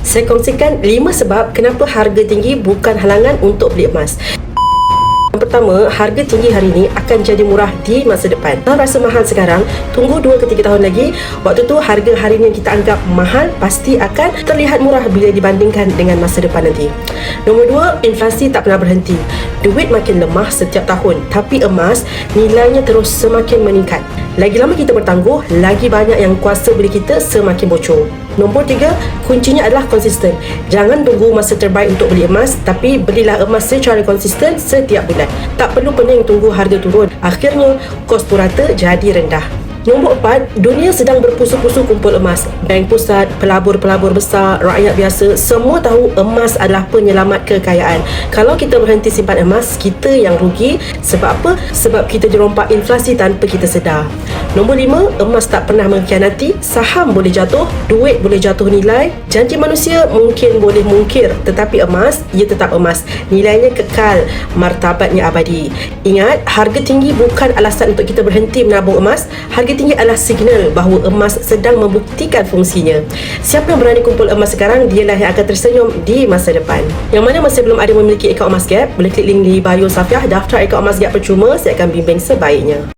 Saya kongsikan 5 sebab kenapa harga tinggi bukan halangan untuk beli emas. Yang pertama, harga tinggi hari ini akan jadi murah di masa depan. Kalau rasa mahal sekarang, tunggu 2 ke 3 tahun lagi. Waktu tu harga hari ini yang kita anggap mahal pasti akan terlihat murah bila dibandingkan dengan masa depan nanti. Nombor 2, inflasi tak pernah berhenti. Duit makin lemah setiap tahun, tapi emas nilainya terus semakin meningkat. Lagi lama kita bertangguh, lagi banyak yang kuasa beli kita semakin bocor. Nombor 3, kuncinya adalah konsisten. Jangan tunggu masa terbaik untuk beli emas, tapi belilah emas secara konsisten setiap bulan. Tak perlu pening tunggu harga turun. Akhirnya, kos purata jadi rendah. Nombor 4, dunia sedang berpusu-pusu kumpul emas. Bank pusat, pelabur-pelabur besar, rakyat biasa, semua tahu emas adalah penyelamat kekayaan. Kalau kita berhenti simpan emas, kita yang rugi. Sebab apa? Sebab kita dirompak inflasi tanpa kita sedar. Nombor 5, emas tak pernah mengkhianati. Saham boleh jatuh, duit boleh jatuh nilai. Janji manusia mungkin boleh mungkir, tetapi emas, ia tetap emas. Nilainya kekal, martabatnya abadi. Ingat, harga tinggi bukan alasan untuk kita berhenti menabung emas. Harga tinggi adalah signal bahawa emas sedang membuktikan fungsinya. Siapa yang berani kumpul emas sekarang, dialah yang akan tersenyum di masa depan. Yang mana masih belum ada memiliki akaun emas Gap, boleh klik link di bio Safiah, daftar akaun emas Gap percuma. Saya akan bimbing sebaiknya.